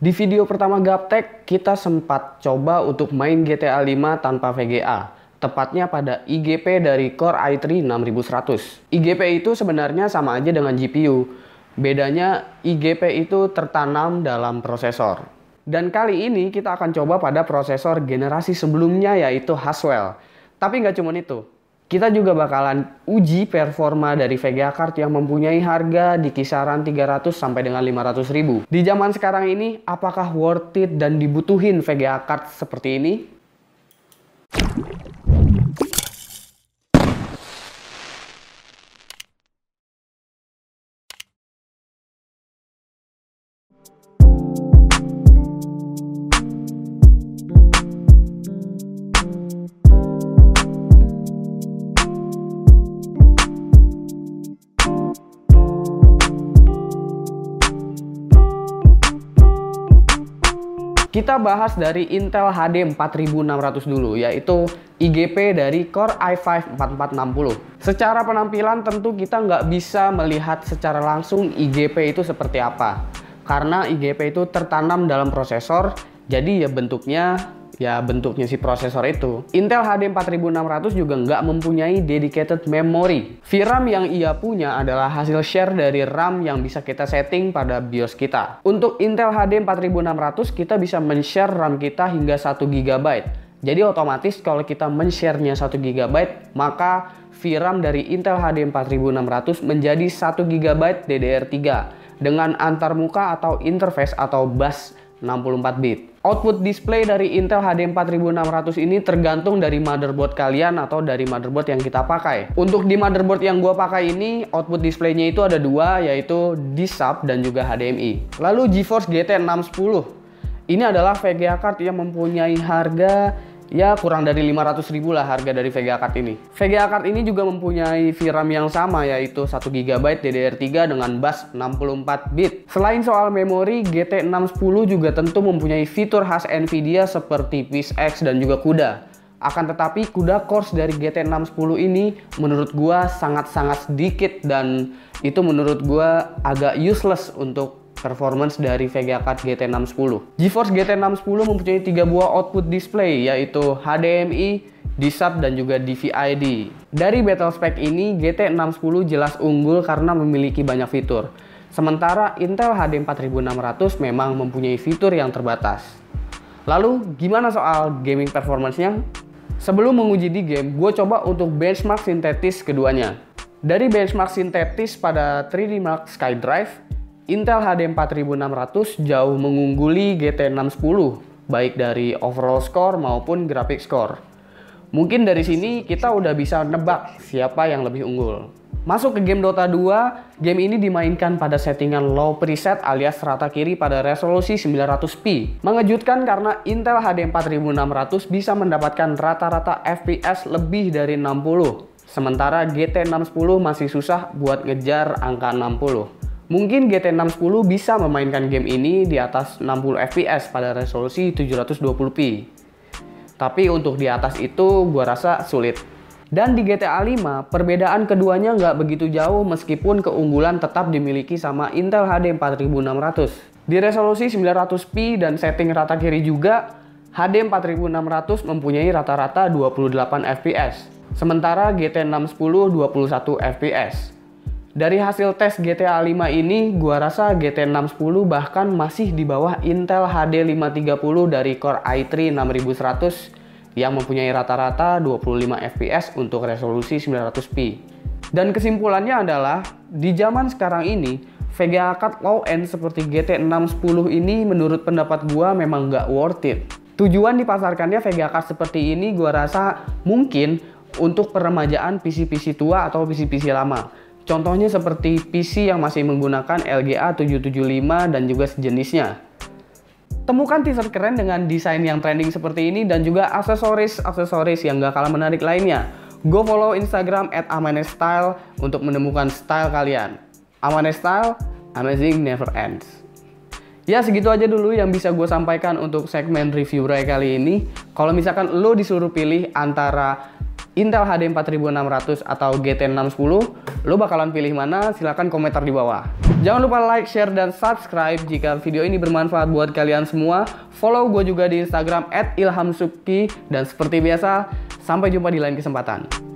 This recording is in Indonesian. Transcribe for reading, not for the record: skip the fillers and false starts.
Di video pertama Gaptek, kita sempat coba untuk main GTA 5 tanpa VGA, tepatnya pada IGP dari Core i3 6100. IGP itu sebenarnya sama aja dengan GPU, bedanya IGP itu tertanam dalam prosesor. Dan kali ini kita akan coba pada prosesor generasi sebelumnya, yaitu Haswell. Tapi nggak cuma itu. Kita juga bakalan uji performa dari VGA card yang mempunyai harga di kisaran 300 sampai dengan 500 ribu. Di zaman sekarang ini, apakah worth it dan dibutuhin VGA card seperti ini? Kita bahas dari Intel HD 4600 dulu, yaitu IGP dari Core i5 4460. Secara penampilan tentu kita nggak bisa melihat secara langsung IGP itu seperti apa. Karena IGP itu tertanam dalam prosesor, jadi ya bentuknya si prosesor itu. Intel HD 4600 juga nggak mempunyai dedicated memory. VRAM yang ia punya adalah hasil share dari RAM yang bisa kita setting pada BIOS kita. Untuk Intel HD 4600 kita bisa men-share RAM kita hingga 1 GB. Jadi otomatis kalau kita men-share-nya 1 GB, maka VRAM dari Intel HD 4600 menjadi 1 GB DDR3 dengan antarmuka atau interface atau bus 64 bit. Output display dari Intel HD 4600 ini tergantung dari motherboard kalian atau dari motherboard yang kita pakai. Untuk di motherboard yang gua pakai ini, output displaynya itu ada dua, yaitu D-Sub dan juga HDMI. Lalu GeForce GT 610. Ini adalah VGA card yang mempunyai harga ya kurang dari 500 ribu lah harga dari VGA card ini. VGA card ini juga mempunyai VRAM yang sama, yaitu 1 GB DDR3 dengan bus 64 bit. Selain soal memori, GT 610 juga tentu mempunyai fitur khas Nvidia seperti PIX dan juga CUDA. Akan tetapi CUDA cores dari GT 610 ini menurut gua sangat-sangat sedikit, dan itu menurut gua agak useless untuk performance dari VGA card GT 610. GeForce GT 610 mempunyai 3 buah output display, yaitu HDMI, D-Sub dan juga DVI-D. Dari battle spec ini, GT 610 jelas unggul karena memiliki banyak fitur. Sementara Intel HD 4600 memang mempunyai fitur yang terbatas. Lalu gimana soal gaming performance-nya? Sebelum menguji di game, gue coba untuk benchmark sintetis keduanya. Dari benchmark sintetis pada 3D Mark SkyDrive, Intel HD 4600 jauh mengungguli GT 610, baik dari overall score maupun graphic score. Mungkin dari sini kita udah bisa nebak siapa yang lebih unggul. Masuk ke game Dota 2, game ini dimainkan pada settingan low preset alias rata kiri pada resolusi 900p. Mengejutkan karena Intel HD 4600 bisa mendapatkan rata-rata FPS lebih dari 60. Sementara GT 610 masih susah buat ngejar angka 60. Mungkin GT 610 bisa memainkan game ini di atas 60 fps pada resolusi 720p. Tapi untuk di atas itu gua rasa sulit. Dan di GTA 5, perbedaan keduanya nggak begitu jauh meskipun keunggulan tetap dimiliki sama Intel HD 4600. Di resolusi 900p dan setting rata kiri juga, HD 4600 mempunyai rata-rata 28 fps. Sementara GT 610 21 fps. Dari hasil tes GTA 5 ini, gua rasa GT 610 bahkan masih di bawah Intel HD 530 dari Core i3 6100 yang mempunyai rata-rata 25 fps untuk resolusi 900p. Dan kesimpulannya adalah, di zaman sekarang ini, VGA card low-end seperti GT 610 ini menurut pendapat gua memang nggak worth it. Tujuan dipasarkannya VGA card seperti ini gua rasa mungkin untuk peremajaan PC-PC tua atau PC-PC lama. Contohnya seperti PC yang masih menggunakan LGA 775 dan juga sejenisnya. Temukan t-shirt keren dengan desain yang trending seperti ini dan juga aksesoris yang gak kalah menarik lainnya. Go follow Instagram @amanestyle untuk menemukan style kalian. Amanestyle, amazing never ends. Ya segitu aja dulu yang bisa gue sampaikan untuk segmen review Ray kali ini. Kalau misalkan lo disuruh pilih antara Intel HD 4600 atau GT 610, lo bakalan pilih mana? Silahkan komentar di bawah. Jangan lupa like, share, dan subscribe jika video ini bermanfaat buat kalian semua. Follow gue juga di Instagram @ilhamsubki. Dan seperti biasa, sampai jumpa di lain kesempatan.